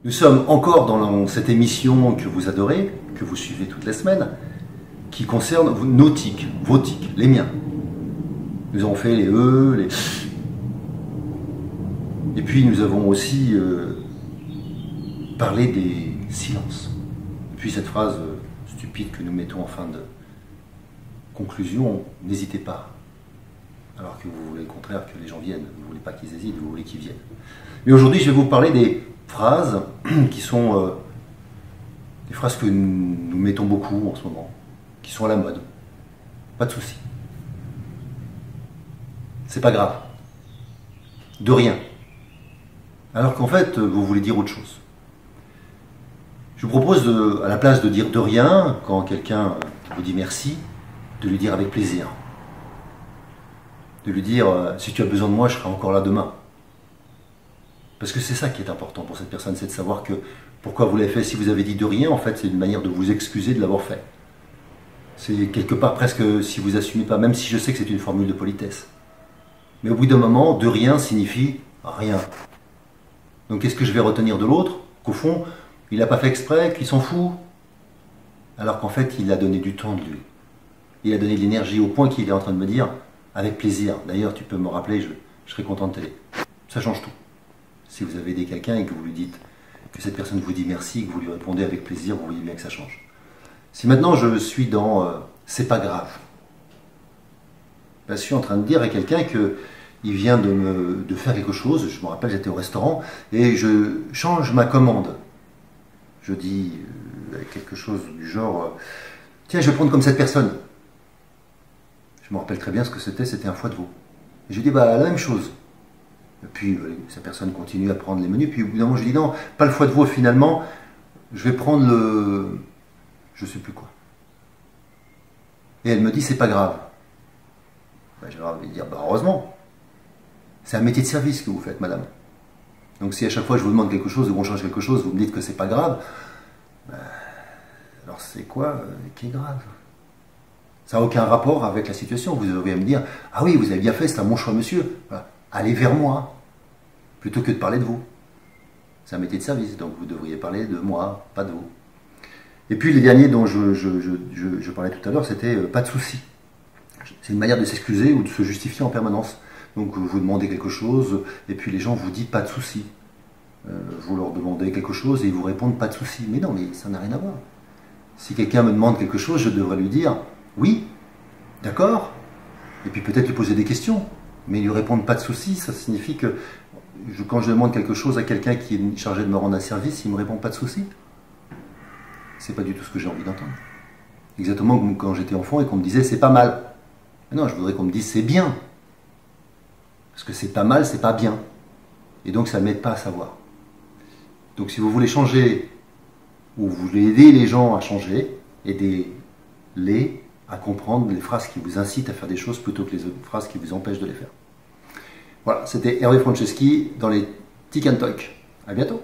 Nous sommes encore dans cette émission que vous adorez, que vous suivez toutes les semaines, qui concerne nos tics, vos tics, les miens. Nous avons fait les E, les... Et puis nous avons aussi parlé des silences. Et puis cette phrase stupide que nous mettons en fin de conclusion, n'hésitez pas. Alors que vous voulez le contraire, que les gens viennent. Vous ne voulez pas qu'ils hésitent, vous voulez qu'ils viennent. Mais aujourd'hui, je vais vous parler des phrases qui sont des phrases que nous mettons beaucoup en ce moment, qui sont à la mode. Pas de souci. C'est pas grave. De rien. Alors qu'en fait, vous voulez dire autre chose. Je vous propose, à la place de dire de rien, quand quelqu'un vous dit merci, de lui dire avec plaisir. De lui dire, si tu as besoin de moi, je serai encore là demain. Parce que c'est ça qui est important pour cette personne, c'est de savoir que pourquoi vous l'avez fait. Si vous avez dit de rien, en fait, c'est une manière de vous excuser de l'avoir fait. C'est quelque part presque si vous assumez pas, même si je sais que c'est une formule de politesse. Mais au bout d'un moment, de rien signifie rien. Donc qu'est-ce que je vais retenir de l'autre? Qu'au fond, il n'a pas fait exprès, qu'il s'en fout. Alors qu'en fait, il a donné du temps de lui. Il a donné de l'énergie au point qu'il est en train de me dire, avec plaisir. D'ailleurs, tu peux me rappeler, je serai content de t'aider. Ça change tout. Si vous avez aidé quelqu'un et que vous lui dites, que cette personne vous dit merci, que vous lui répondez avec plaisir, vous voyez bien que ça change. Si maintenant je suis dans c'est pas grave, ben, je suis en train de dire à quelqu'un qu'il vient de faire quelque chose, je me rappelle, j'étais au restaurant, et je change ma commande. Je dis quelque chose du genre, tiens, je vais prendre comme cette personne. Je me rappelle très bien ce que c'était un foie de veau. Et je dis, bah, la même chose. Et puis, cette personne continue à prendre les menus. Puis, au bout d'un moment, je dis, non, pas le foie de veau, finalement, je vais prendre le... je sais plus quoi. Et elle me dit, c'est pas grave. Ben, j'ai envie de dire, bah, heureusement. C'est un métier de service que vous faites, madame. Donc, si à chaque fois je vous demande quelque chose ou qu'on change quelque chose, vous me dites que c'est pas grave, ben, alors c'est quoi qui est grave? Ça n'a aucun rapport avec la situation. Vous devriez me dire, ah oui, vous avez bien fait, c'est un bon choix, monsieur. Voilà. Allez vers moi, plutôt que de parler de vous. C'est un métier de service, donc vous devriez parler de moi, pas de vous. Et puis les derniers dont je parlais tout à l'heure, c'était pas de souci. C'est une manière de s'excuser ou de se justifier en permanence. Donc vous demandez quelque chose, et puis les gens vous disent pas de souci. Vous leur demandez quelque chose et ils vous répondent pas de souci. Mais non, mais ça n'a rien à voir. Si quelqu'un me demande quelque chose, je devrais lui dire oui, d'accord, et puis peut-être lui poser des questions. Mais lui répondre pas de souci, ça signifie que quand je demande quelque chose à quelqu'un qui est chargé de me rendre un service, il me répond pas de souci. C'est pas du tout ce que j'ai envie d'entendre. Exactement comme quand j'étais enfant et qu'on me disait c'est pas mal. Mais non, je voudrais qu'on me dise c'est bien. Parce que c'est pas mal, c'est pas bien. Et donc ça ne m'aide pas à savoir. Donc si vous voulez changer, ou vous voulez aider les gens à changer, aidez-les à comprendre les phrases qui vous incitent à faire des choses plutôt que les autres phrases qui vous empêchent de les faire. Voilà, c'était Hervé Franceschi dans les Tic and Talk. À bientôt.